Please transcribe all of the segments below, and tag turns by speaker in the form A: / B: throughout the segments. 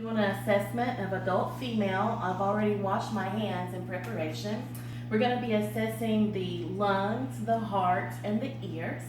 A: Doing an assessment of adult female. I've already washed my hands in preparation. We're going to be assessing the lungs, the heart, and the ears.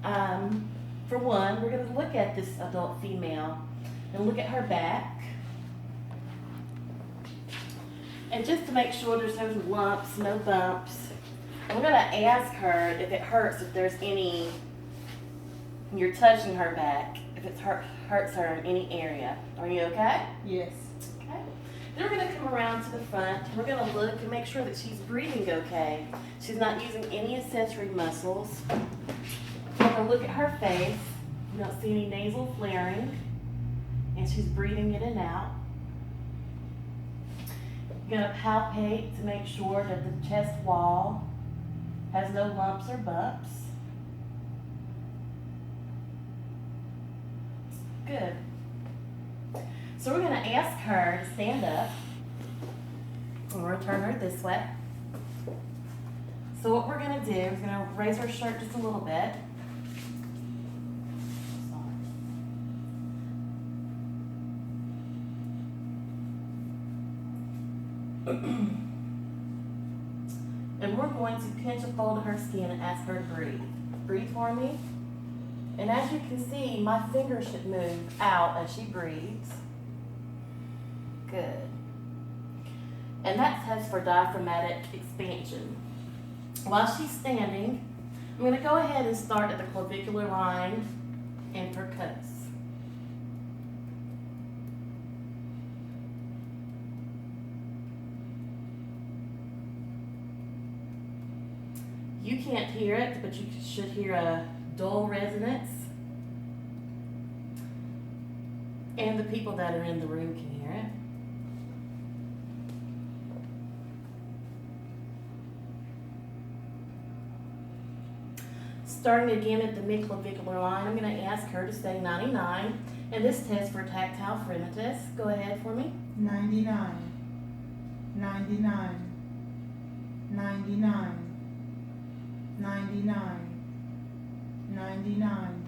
A: For one, we're going to look at this adult female and look at her back. And just to make sure there's no lumps, no bumps, I'm going to ask her if it hurts, if there's any, when you're touching her back, if it hurts her in any area. Are you okay?
B: Yes.
A: Okay. Then we're going to come around to the front. We're going to look and make sure that she's breathing okay. She's not using any accessory muscles. We're going to look at her face. You don't see any nasal flaring. And she's breathing in and out. You're going to palpate to make sure that the chest wall has no lumps or bumps. Good. So we're going to ask her to stand up. And we're going to turn her this way. So what we're going to do is going to raise her shirt just a little bit. And we're going to pinch a fold of her skin and ask her to breathe. Breathe for me. And as you can see, my fingers should move out as she breathes. Good. And that tests for diaphragmatic expansion. While she's standing, I'm going to go ahead and start at the clavicular line and percuss. You can't hear it, but you should hear a dull resonance. And the people that are in the room can hear it. Starting again at the midclavicular line, I'm going to ask her to say 99. And this test for tactile phrenitis. Go ahead for me.
B: 99. 99. 99. 99. 99.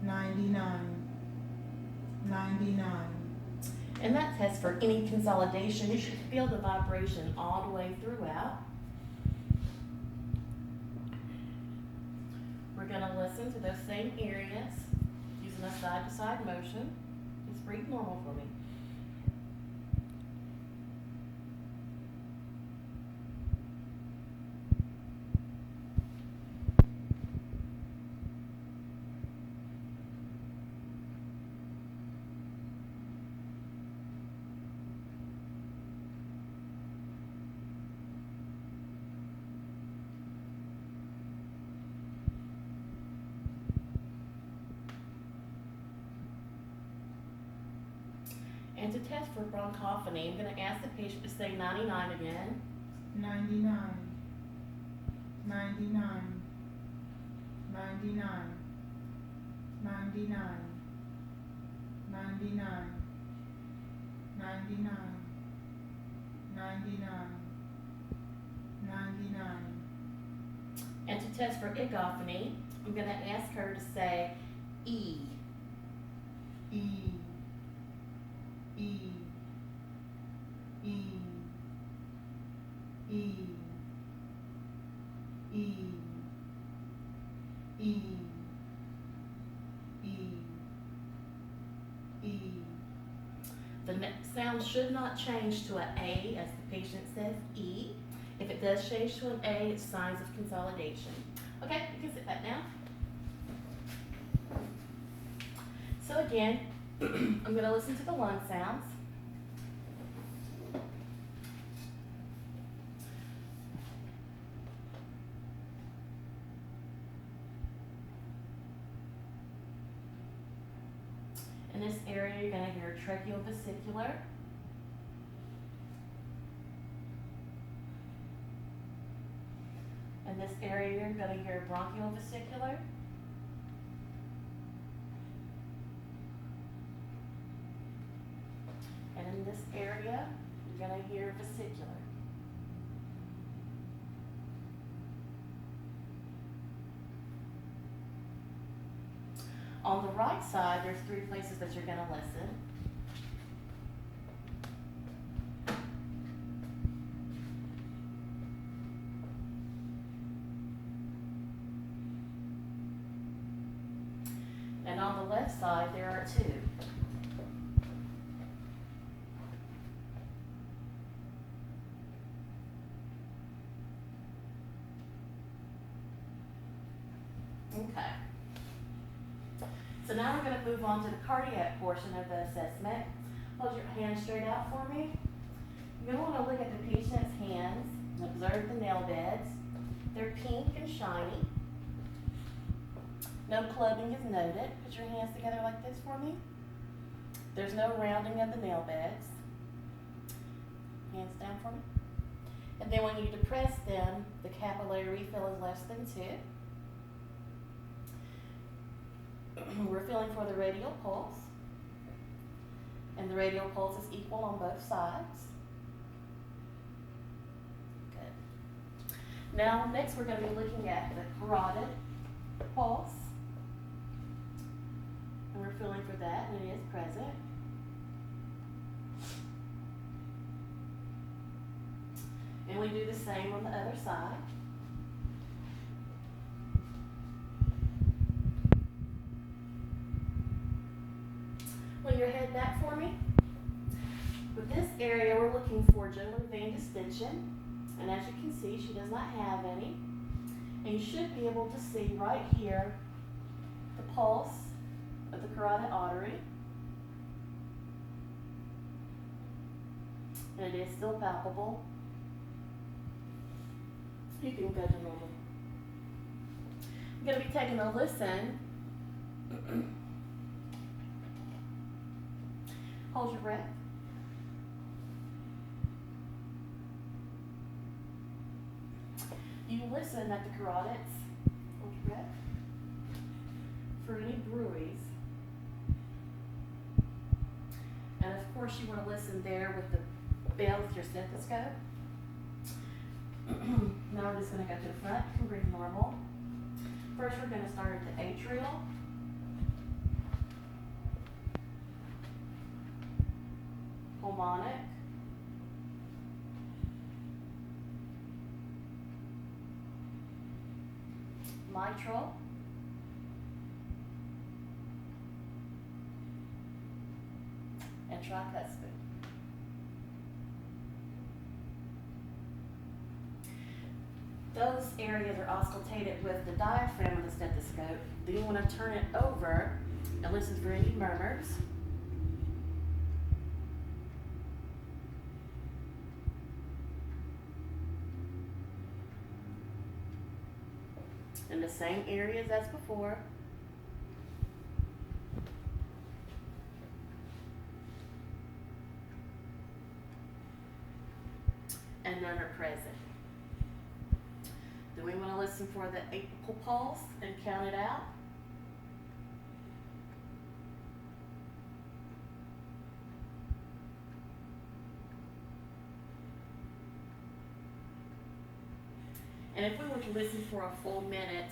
B: 99. 99.
A: And that tests for any consolidation. You should feel the vibration all the way throughout. We're going to listen to those same areas using a side-to-side motion. Just breathe normal for me. And to test for bronchophony, I'm going to ask the patient to say 99 again.
B: 99. 99. 99. 99. 99. 99. 99. 99.
A: And to test for egophony, I'm going to ask her to say E.
B: E. E. E. E. E. E. E. E.
A: The next sound should not change to an A as the patient says E. If it does change to an A, it's signs of consolidation. Okay, you can sit back down. So again, I'm going to listen to the lung sounds. In this area, you're going to hear tracheovesicular. In this area, you're going to hear bronchiovesicular. And in this area, you're going to hear vesicular. On the right side, there's 3 places that you're going to listen. the left side, there are 2. Okay. So now we're going to move on to the cardiac portion of the assessment. Hold your hands straight out for me. You're going to want to look at the patient's hands and observe the nail beds. They're pink and shiny. No clubbing is noted. Put your hands together like this for me. There's no rounding of the nail beds. Hands down for me. And then when you depress them, the capillary refill is less than 2. We're feeling for the radial pulse. And the radial pulse is equal on both sides. Good. Now, next we're going to be looking at the carotid pulse. And we're feeling for that, and it is present. And we do the same on the other side. When your head back for me. With this area, we're looking for jugular vein distension. And as you can see, she does not have any. And you should be able to see right here the pulse of the carotid artery. And it is still palpable. You can go to normal. I'm going to be taking a listen. Hold your breath. You listen at the carotids. Hold your breath. For any bruits. And of course you want to listen there with the bell with your stethoscope. Now we're just going to go to the front. You can breathe normal. First we're going to start at the atrial. Pulmonic. Mitral. And tricuspid. Those areas are auscultated with the diaphragm of the stethoscope. Then you want to turn it over and listen for any murmurs. In the same areas as before. And none are present. Then we want to listen for the apical pulse and count it out. And if we were to listen for a full minute,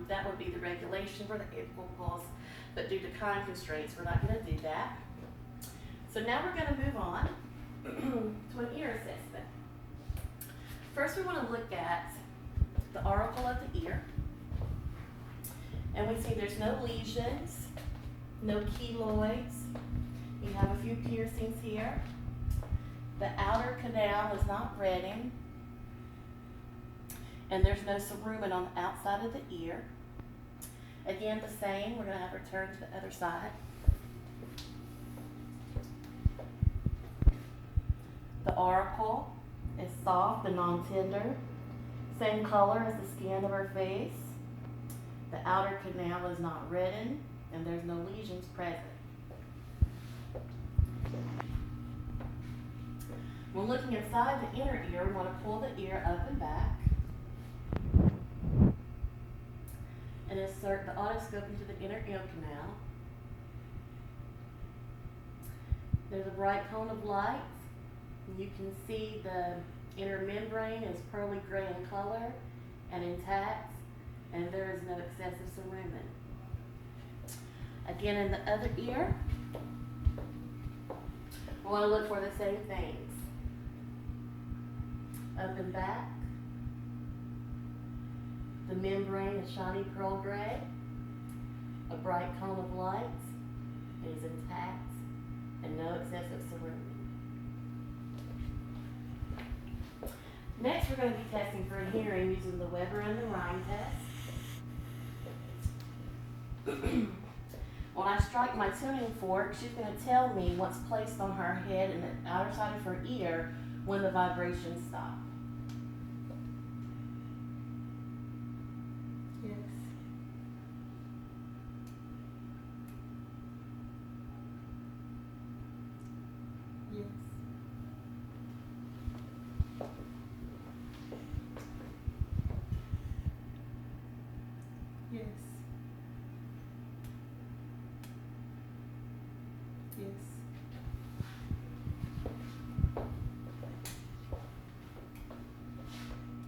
A: that would be the regulation for the apical pulse. But due to time constraints, we're not going to do that. So now we're going to move on to an ear assessment. First, we want to look at the auricle of the ear. And we see there's no lesions, no keloids. You have a few piercings here. The outer canal is not reddened. And there's no cerumen on the outside of the ear. Again, the same. We're going to have her turn to the other side. The auricle is soft and non-tender. Same color as the skin of her face. The outer canal is not reddened, and there's no lesions present. When looking inside the inner ear, we want to pull the ear up and back. And insert the otoscope into the inner ear canal. There's a bright cone of light. You can see the inner membrane is pearly gray in color and intact, and there is no excessive cerumen. Again, in the other ear, we want to look for the same things. Up and back. The membrane is shiny pearl gray. A bright cone of lights is intact and no excessive surrounding. Next, we're going to be testing for hearing using the Weber and the Rhine test. When I strike my tuning fork, she's going to tell me what's placed on her head and the outer side of her ear when the vibrations stop.
B: Yes. Yes. Yes. Yes.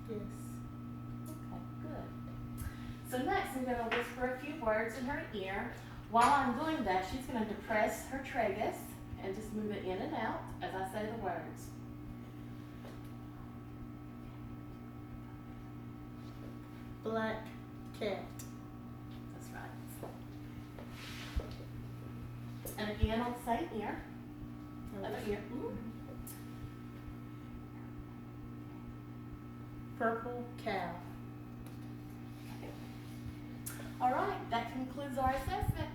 B: Yes.
A: Okay, good. So next, I'm going to whisper a few words in her ear. While I'm doing that, she's going to depress her tragus and just move it in and out as I say the words.
B: Black cat.
A: That's right. And again on the same ear. Other ear.
B: Purple cow.
A: All right, that concludes our assessment.